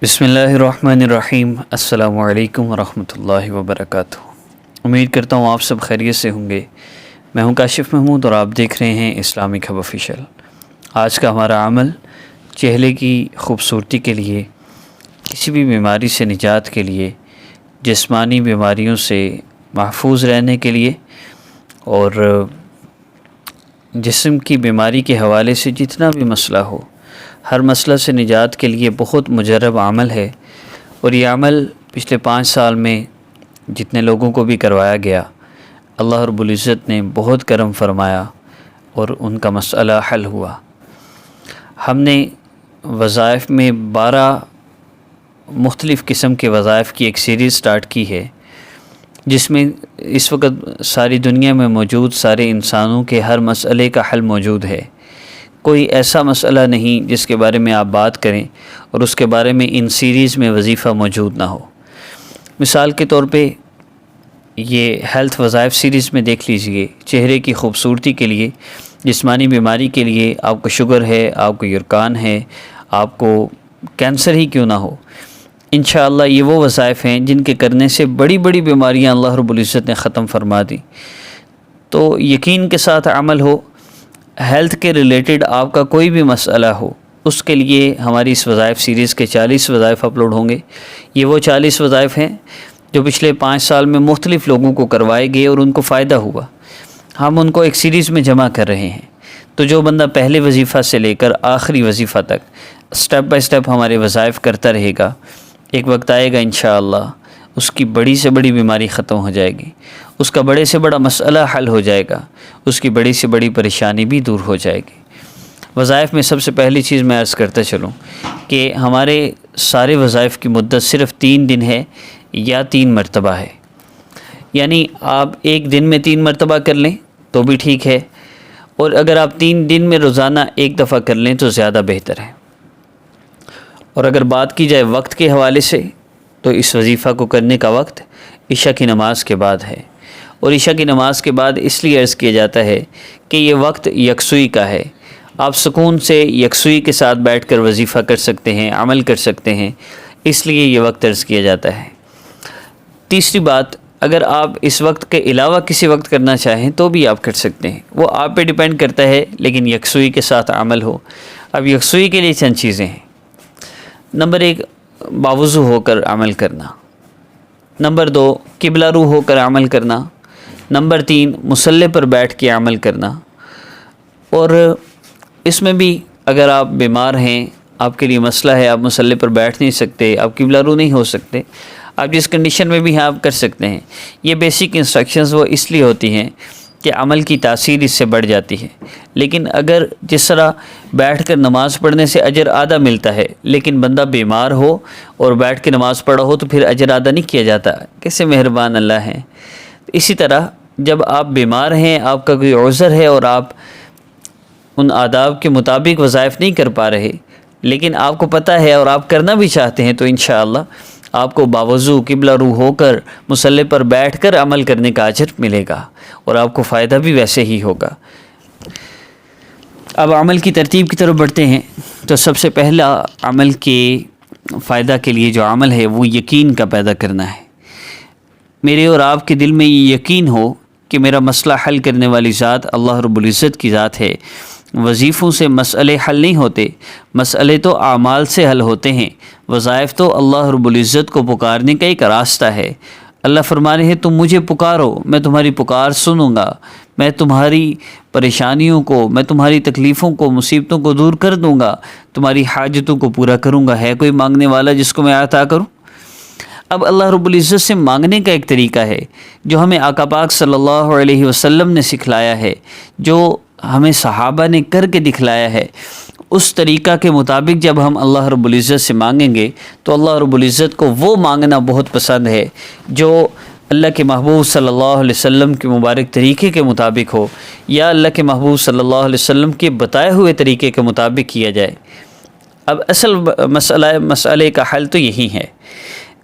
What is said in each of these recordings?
بسم اللہ الرحمن الرحیم۔ السلام علیکم ورحمۃ اللہ وبرکاتہ۔ امید کرتا ہوں آپ سب خیریت سے ہوں گے۔ میں ہوں کاشف محمود اور آپ دیکھ رہے ہیں اسلامک ہب آفیشیل۔ آج کا ہمارا عمل چہرے کی خوبصورتی کے لیے، کسی بھی بیماری سے نجات کے لیے، جسمانی بیماریوں سے محفوظ رہنے کے لیے اور جسم کی بیماری کے حوالے سے جتنا بھی مسئلہ ہو، ہر مسئلہ سے نجات کے لیے بہت مجرب عمل ہے، اور یہ عمل پچھلے 5 سال میں جتنے لوگوں کو بھی کروایا گیا، اللہ رب العزت نے بہت کرم فرمایا اور ان کا مسئلہ حل ہوا۔ ہم نے وظائف میں 12 مختلف قسم کے وظائف کی ایک سیریز سٹارٹ کی ہے، جس میں اس وقت ساری دنیا میں موجود سارے انسانوں کے ہر مسئلے کا حل موجود ہے۔ کوئی ایسا مسئلہ نہیں جس کے بارے میں آپ بات کریں اور اس کے بارے میں ان سیریز میں وظیفہ موجود نہ ہو۔ مثال کے طور پہ یہ ہیلتھ وظائف سیریز میں دیکھ لیجئے، چہرے کی خوبصورتی کے لیے، جسمانی بیماری کے لیے، آپ کو شوگر ہے، آپ کو یرکان ہے، آپ کو کینسر ہی کیوں نہ ہو، انشاءاللہ یہ وہ وظائف ہیں جن کے کرنے سے بڑی بڑی بیماریاں اللہ رب العزت نے ختم فرما دی۔ تو یقین کے ساتھ عمل ہو، ہیلتھ کے ریلیٹڈ آپ کا کوئی بھی مسئلہ ہو، اس کے لیے ہماری اس وظائف سیریز کے 40 وظائف اپلوڈ ہوں گے۔ یہ وہ 40 وظائف ہیں جو پچھلے 5 سال میں مختلف لوگوں کو کروائے گئے اور ان کو فائدہ ہوا۔ ہم ان کو ایک سیریز میں جمع کر رہے ہیں، تو جو بندہ پہلے وظیفہ سے لے کر آخری وظیفہ تک سٹیپ بائی سٹیپ ہمارے وظائف کرتا رہے گا، ایک وقت آئے گا انشاءاللہ اس کی بڑی سے بڑی بیماری ختم ہو جائے گی، اس کا بڑے سے بڑا مسئلہ حل ہو جائے گا، اس کی بڑی سے بڑی پریشانی بھی دور ہو جائے گی۔ وظائف میں سب سے پہلی چیز میں عرض کرتا چلوں کہ ہمارے سارے وظائف کی مدت صرف 3 دن ہے یا 3 مرتبہ ہے، یعنی آپ ایک دن میں 3 مرتبہ کر لیں تو بھی ٹھیک ہے، اور اگر آپ 3 دن میں روزانہ ایک دفعہ کر لیں تو زیادہ بہتر ہے۔ اور اگر بات کی جائے وقت کے حوالے سے، تو اس وظیفہ کو کرنے کا وقت عشاء کی نماز کے بعد ہے، اور عشاء کی نماز کے بعد اس لیے عرض کیا جاتا ہے کہ یہ وقت یکسوئی کا ہے، آپ سکون سے یکسوئی کے ساتھ بیٹھ کر وظیفہ کر سکتے ہیں، عمل کر سکتے ہیں، اس لیے یہ وقت عرض کیا جاتا ہے۔ تیسری بات، اگر آپ اس وقت کے علاوہ کسی وقت کرنا چاہیں تو بھی آپ کر سکتے ہیں، وہ آپ پہ ڈیپینڈ کرتا ہے، لیکن یکسوئی کے ساتھ عمل ہو۔ اب یکسوئی کے لیے چند چیزیں ہیں۔ نمبر 1، باوضو ہو کر عمل کرنا۔ نمبر 2، قبلہ رو ہو کر عمل کرنا۔ نمبر 3، مصلی پر بیٹھ کے عمل کرنا۔ اور اس میں بھی اگر آپ بیمار ہیں، آپ کے لیے مسئلہ ہے، آپ مصلی پر بیٹھ نہیں سکتے، آپ قبلہ رو نہیں ہو سکتے، آپ جس کنڈیشن میں بھی ہیں آپ کر سکتے ہیں۔ یہ بیسک انسٹرکشنز وہ اس لیے ہوتی ہیں کہ عمل کی تاثیر اس سے بڑھ جاتی ہے۔ لیکن اگر جس طرح بیٹھ کر نماز پڑھنے سے اجر آدھا ملتا ہے، لیکن بندہ بیمار ہو اور بیٹھ کے نماز پڑھا ہو تو پھر اجر آدھا نہیں کیا جاتا، کیسے مہربان اللہ ہیں۔ اسی طرح جب آپ بیمار ہیں، آپ کا کوئی عذر ہے اور آپ ان آداب کے مطابق وظائف نہیں کر پا رہے، لیکن آپ کو پتہ ہے اور آپ کرنا بھی چاہتے ہیں، تو انشاءاللہ آپ کو باوضو قبلہ رو ہو کر مصلی پر بیٹھ کر عمل کرنے کا اجر ملے گا، اور آپ کو فائدہ بھی ویسے ہی ہوگا۔ اب عمل کی ترتیب کی طرف بڑھتے ہیں، تو سب سے پہلا عمل کے فائدہ کے لیے جو عمل ہے وہ یقین کا پیدا کرنا ہے۔ میرے اور آپ کے دل میں یہ یقین ہو کہ میرا مسئلہ حل کرنے والی ذات اللہ رب العزت کی ذات ہے۔ وظیفوں سے مسئلے حل نہیں ہوتے، مسئلے تو اعمال سے حل ہوتے ہیں۔ وظائف تو اللہ رب العزت کو پکارنے کا ایک راستہ ہے۔ اللہ فرما رہے ہیں تم مجھے پکارو، میں تمہاری پکار سنوں گا، میں تمہاری پریشانیوں کو، میں تمہاری تکلیفوں کو، مصیبتوں کو دور کر دوں گا، تمہاری حاجتوں کو پورا کروں گا۔ ہے کوئی مانگنے والا جس کو میں عطا کروں؟ اب اللہ رب العزت سے مانگنے کا ایک طریقہ ہے جو ہمیں آقا پاک صلی اللہ علیہ وسلم نے سکھلایا ہے، جو ہمیں صحابہ نے کر کے دکھلایا ہے۔ اس طریقہ کے مطابق جب ہم اللہ رب العزت سے مانگیں گے تو اللہ رب العزت کو وہ مانگنا بہت پسند ہے جو اللہ کے محبوب صلی اللہ علیہ وسلم کے مبارک طریقے کے مطابق ہو، یا اللہ کے محبوب صلی اللہ علیہ وسلم کے بتائے ہوئے طریقے کے مطابق کیا جائے۔ اب اصل مسئلے کا حل تو یہی ہے۔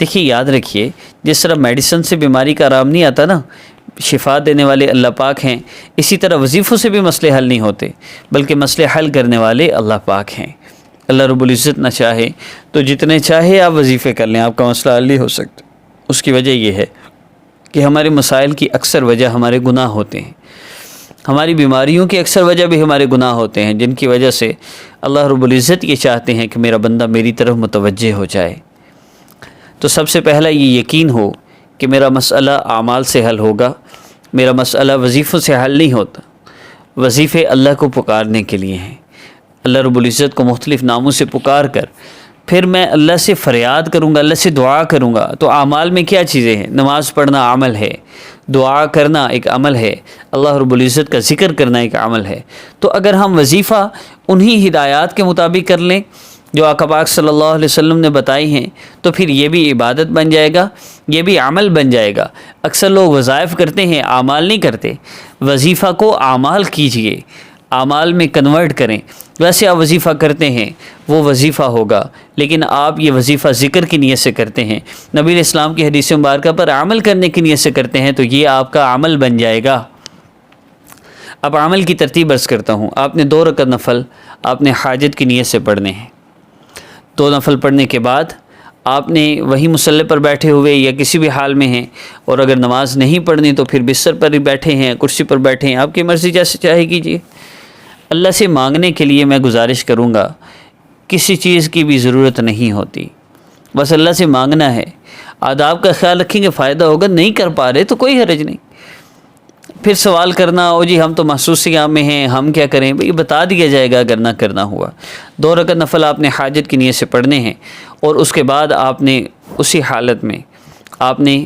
دیکھیے، یاد رکھیے، جس طرح میڈیسن سے بیماری کا آرام نہیں آتا نا، شفا دینے والے اللہ پاک ہیں، اسی طرح وظیفوں سے بھی مسئلے حل نہیں ہوتے، بلکہ مسئلے حل کرنے والے اللہ پاک ہیں۔ اللہ رب العزت نہ چاہے تو جتنے چاہے آپ وظیفے کر لیں، آپ کا مسئلہ حل نہیں ہو سکتا۔ اس کی وجہ یہ ہے کہ ہمارے مسائل کی اکثر وجہ ہمارے گناہ ہوتے ہیں، ہماری بیماریوں کی اکثر وجہ بھی ہمارے گناہ ہوتے ہیں، جن کی وجہ سے اللہ رب العزت یہ چاہتے ہیں کہ میرا بندہ میری طرف متوجہ ہو جائے۔ تو سب سے پہلا یہ یقین ہو کہ میرا مسئلہ اعمال سے حل ہوگا، میرا مسئلہ وظیفوں سے حل نہیں ہوتا۔ وظیفے اللہ کو پکارنے کے لیے ہیں، اللہ رب العزت کو مختلف ناموں سے پکار کر پھر میں اللہ سے فریاد کروں گا، اللہ سے دعا کروں گا۔ تو اعمال میں کیا چیزیں ہیں؟ نماز پڑھنا عمل ہے، دعا کرنا ایک عمل ہے، اللہ رب العزت کا ذکر کرنا ایک عمل ہے۔ تو اگر ہم وظیفہ انہی ہدایات کے مطابق کر لیں جو آقا پاک صلی اللہ علیہ وسلم نے بتائی ہیں تو پھر یہ بھی عبادت بن جائے گا، یہ بھی عمل بن جائے گا۔ اکثر لوگ وظائف کرتے ہیں، اعمال نہیں کرتے۔ وظیفہ کو اعمال کیجئے، اعمال میں کنورٹ کریں۔ ویسے آپ وظیفہ کرتے ہیں وہ وظیفہ ہوگا، لیکن آپ یہ وظیفہ ذکر کی نیت سے کرتے ہیں، نبی علیہ السلام کی حدیث مبارکہ پر عمل کرنے کی نیت سے کرتے ہیں، تو یہ آپ کا عمل بن جائے گا۔ اب عمل کی ترتیب عرض کرتا ہوں۔ آپ نے 2 رکعت نفل آپ نے حاجت کی نیت سے پڑھنے ہیں۔ 2 نفل پڑھنے کے بعد آپ نے وہی مصلی پر بیٹھے ہوئے یا کسی بھی حال میں ہیں، اور اگر نماز نہیں پڑھنی تو پھر بستر پر ہی بیٹھے ہیں، کرسی پر بیٹھے ہیں، آپ کی مرضی جیسے چاہے کیجیے۔ اللہ سے مانگنے کے لیے میں گزارش کروں گا، کسی چیز کی بھی ضرورت نہیں ہوتی، بس اللہ سے مانگنا ہے۔ آداب کا خیال رکھیں گے فائدہ ہوگا، نہیں کر پا رہے تو کوئی حرج نہیں۔ پھر سوال کرنا او جی ہم تو محسوس قیام میں ہیں، ہم کیا کریں؟ بھئی بتا دیا جائے گا اگر نہ کرنا ہوا۔ 2 رکعت نفل آپ نے حاجت کی نیت سے پڑھنے ہیں، اور اس کے بعد آپ نے اسی حالت میں آپ نے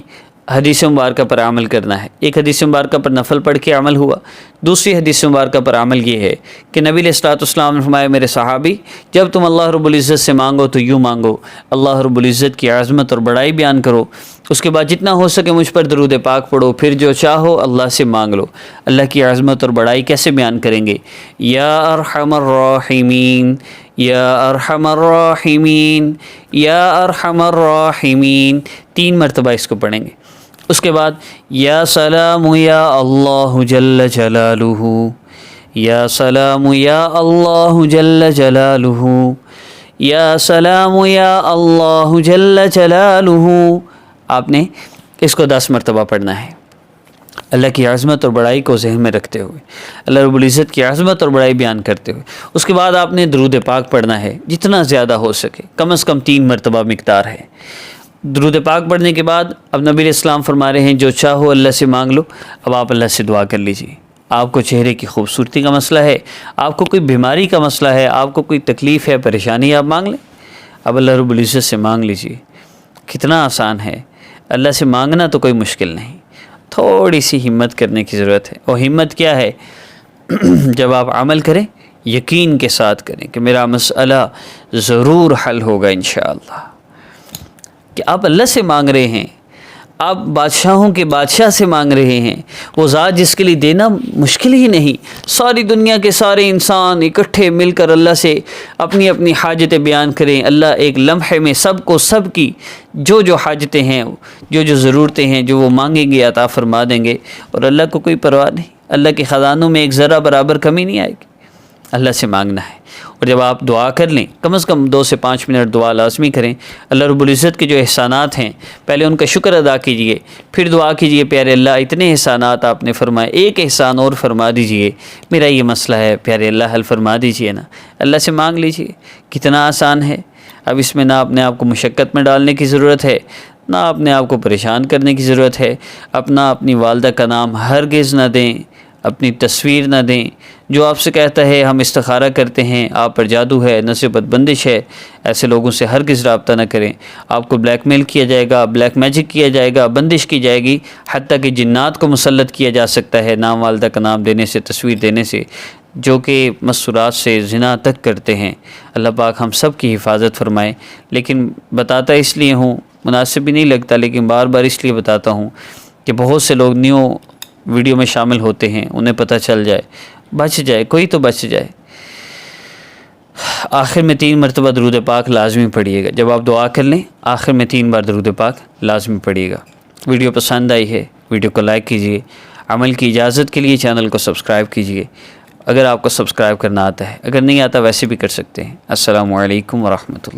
حدیث مبارکہ پر عمل کرنا ہے۔ ایک حدیث مبارکہ پر نفل پڑھ کے عمل ہوا، دوسری حدیث مبارکہ پر عمل یہ ہے کہ نبی علیہ الصلوۃ والسلام نے فرمایا میرے صحابی جب تم اللہ رب العزت سے مانگو تو یوں مانگو، اللہ رب العزت کی عظمت اور بڑائی بیان کرو، اس کے بعد جتنا ہو سکے مجھ پر درود پاک پڑھو، پھر جو چاہو اللہ سے مانگ لو۔ اللہ کی عظمت اور بڑائی کیسے بیان کریں گے؟ یا ارحم الراحمین، یا ارحم الراحمین، یا ارحم الراحمین، 3 مرتبہ اس کو پڑھیں گے۔ اس کے بعد یا سلام یا اللہ جل جلالہ، یا سلام یا اللہ جل جلالہ، یا سلام یا اللہ جل جلالہ، آپ نے اس کو 10 مرتبہ پڑھنا ہے، اللہ کی عظمت اور بڑائی کو ذہن میں رکھتے ہوئے، اللہ رب العزت کی عظمت اور بڑائی بیان کرتے ہوئے۔ اس کے بعد آپ نے درود پاک پڑھنا ہے، جتنا زیادہ ہو سکے، کم از کم 3 مرتبہ مقدار ہے۔ درود پاک پڑھنے کے بعد اب نبی علیہ السلام فرما رہے ہیں جو چاہو اللہ سے مانگ لو۔ اب آپ اللہ سے دعا کر لیجیے۔ آپ کو چہرے کی خوبصورتی کا مسئلہ ہے، آپ کو کوئی بیماری کا مسئلہ ہے، آپ کو کوئی تکلیف ہے، پریشانی، آپ مانگ لیں۔ اب اللہ رب العزت سے مانگ لیجیے۔ کتنا آسان ہے، اللہ سے مانگنا تو کوئی مشکل نہیں، تھوڑی سی ہمت کرنے کی ضرورت ہے۔ اور ہمت کیا ہے؟ جب آپ عمل کریں یقین کے ساتھ کریں کہ میرا مسئلہ ضرور حل ہوگا انشاءاللہ۔ کہ آپ اللہ سے مانگ رہے ہیں، آپ بادشاہوں کے بادشاہ سے مانگ رہے ہیں، وہ ذات جس کے لیے دینا مشکل ہی نہیں۔ ساری دنیا کے سارے انسان اکٹھے مل کر اللہ سے اپنی اپنی حاجتیں بیان کریں، اللہ ایک لمحے میں سب کو سب کی جو جو حاجتیں ہیں، جو جو ضرورتیں ہیں، جو وہ مانگیں گے عطا فرما دیں گے، اور اللہ کو کوئی پرواہ نہیں۔ اللہ کے خزانوں میں ایک ذرہ برابر کمی نہیں آئے گی۔ اللہ سے مانگنا ہے، اور جب آپ دعا کر لیں کم از کم 2 سے 5 منٹ دعا لازمی کریں۔ اللہ رب العزت کے جو احسانات ہیں پہلے ان کا شکر ادا کیجئے، پھر دعا کیجئے پیارے اللہ اتنے احسانات آپ نے فرمائے، ایک احسان اور فرما دیجئے، میرا یہ مسئلہ ہے پیارے اللہ حل فرما دیجئے نا۔ اللہ سے مانگ لیجئے، کتنا آسان ہے۔ اب اس میں نہ اپنے آپ کو مشقت میں ڈالنے کی ضرورت ہے، نہ اپنے آپ کو پریشان کرنے کی ضرورت ہے۔ اپنی والدہ کا نام ہرگز نہ دیں، اپنی تصویر نہ دیں۔ جو آپ سے کہتا ہے ہم استخارہ کرتے ہیں، آپ پر جادو ہے، نصیبت بندش ہے، ایسے لوگوں سے ہرگز رابطہ نہ کریں۔ آپ کو بلیک میل کیا جائے گا، بلیک میجک کیا جائے گا، بندش کی جائے گی، حتیٰ کہ جنات کو مسلط کیا جا سکتا ہے نام والدہ کا نام دینے سے، تصویر دینے سے، جو کہ مسورات سے زنا تک کرتے ہیں۔ اللہ پاک ہم سب کی حفاظت فرمائے۔ لیکن بتاتا اس لیے ہوں، مناسب بھی نہیں لگتا، لیکن بار بار اس لیے بتاتا ہوں کہ بہت سے لوگ نیو ویڈیو میں شامل ہوتے ہیں، انہیں پتہ چل جائے، بچ جائے، کوئی تو بچ جائے۔ آخر میں 3 مرتبہ درود پاک لازمی پڑھیے گا۔ جب آپ دعا کر لیں آخر میں 3 بار درود پاک لازمی پڑھیے گا۔ ویڈیو پسند آئی ہے ویڈیو کو لائک کیجیے، عمل کی اجازت کے لیے چینل کو سبسکرائب کیجیے۔ اگر آپ کو سبسکرائب کرنا آتا ہے، اگر نہیں آتا ویسے بھی کر سکتے ہیں۔ السلام علیکم ورحمۃ اللہ۔